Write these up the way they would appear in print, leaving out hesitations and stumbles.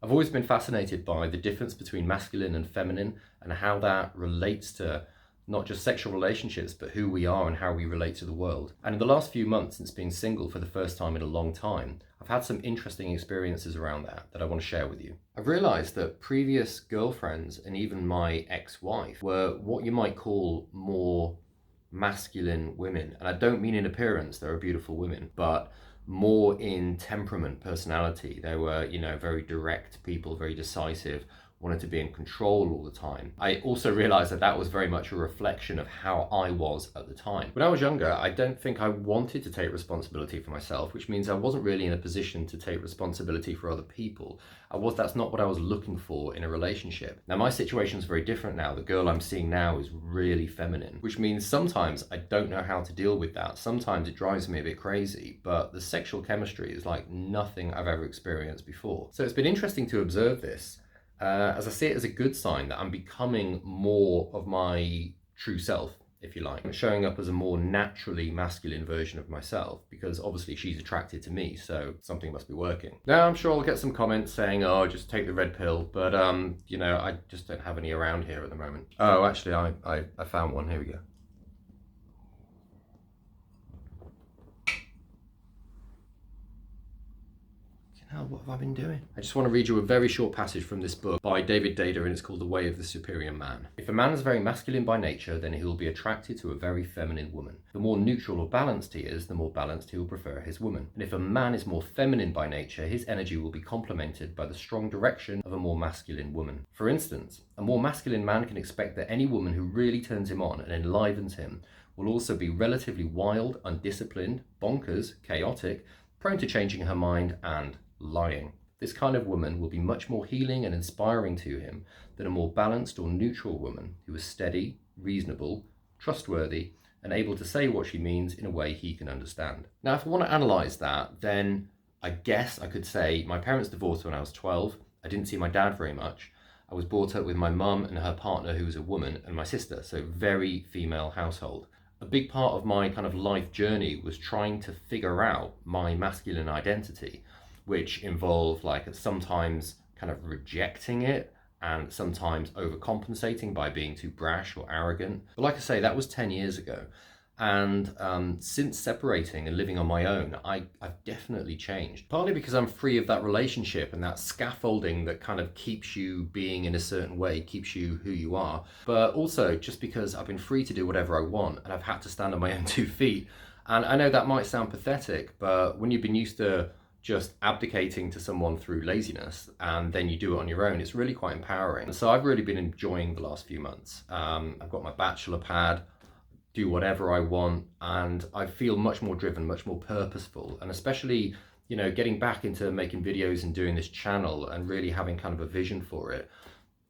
I've always been fascinated by the difference between masculine and feminine and how that relates to not just sexual relationships, but who we are and how we relate to the world. And in the last few months, since being single for the first time in a long time, I've had some interesting experiences around that I want to share with you. I've realized that previous girlfriends and even my ex-wife were what you might call more masculine women. And I don't mean in appearance, there are beautiful women, but more in temperament, personality. They were, very direct people, very decisive, wanted to be in control all the time. I also realized that was very much a reflection of how I was at the time. When I was younger, I don't think I wanted to take responsibility for myself, which means I wasn't really in a position to take responsibility for other people. That's not what I was looking for in a relationship. Now, my situation is very different now. The girl I'm seeing now is really feminine, which means sometimes I don't know how to deal with that. Sometimes it drives me a bit crazy, but the sexual chemistry is like nothing I've ever experienced before. So it's been interesting to observe this. As I see it as a good sign that I'm becoming more of my true self, if you like. I'm showing up as a more naturally masculine version of myself because obviously she's attracted to me, so something must be working. Now I'm sure I'll get some comments saying, oh, just take the red pill, but I just don't have any around here at the moment. Oh, actually I found one, here we go. What have I been doing? I just want to read you a very short passage from this book by David Deida, and it's called The Way of the Superior Man. If a man is very masculine by nature, then he will be attracted to a very feminine woman. The more neutral or balanced he is, the more balanced he will prefer his woman. And if a man is more feminine by nature, his energy will be complemented by the strong direction of a more masculine woman. For instance, a more masculine man can expect that any woman who really turns him on and enlivens him will also be relatively wild, undisciplined, bonkers, chaotic, prone to changing her mind, and lying. This kind of woman will be much more healing and inspiring to him than a more balanced or neutral woman who is steady, reasonable, trustworthy, and able to say what she means in a way he can understand. Now, if I want to analyze that, then I guess I could say my parents divorced when I was 12. I didn't see my dad very much. I was brought up with my mum and her partner, who was a woman, and my sister, so very female household. A big part of my kind of life journey was trying to figure out my masculine identity, which involve sometimes kind of rejecting it and sometimes overcompensating by being too brash or arrogant. But like I say, that was 10 years ago. And since separating and living on my own, I've definitely changed. Partly because I'm free of that relationship and that scaffolding that kind of keeps you being in a certain way, keeps you who you are. But also just because I've been free to do whatever I want and I've had to stand on my own 2 feet. And I know that might sound pathetic, but when you've been used to just abdicating to someone through laziness and then you do it on your own, it's really quite empowering. And so I've really been enjoying the last few months. I've got my bachelor pad, do whatever I want, and I feel much more driven, much more purposeful, and especially getting back into making videos and doing this channel and really having kind of a vision for it.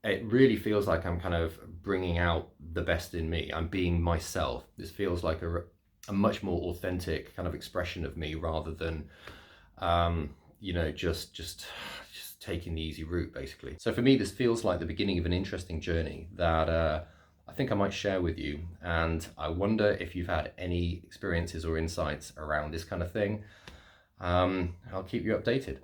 It really feels like I'm kind of bringing out the best in me. I'm being myself. This feels like a much more authentic kind of expression of me rather than just taking the easy route, basically. So for me, this feels like the beginning of an interesting journey that I think I might share with you. And I wonder if you've had any experiences or insights around this kind of thing. I'll keep you updated.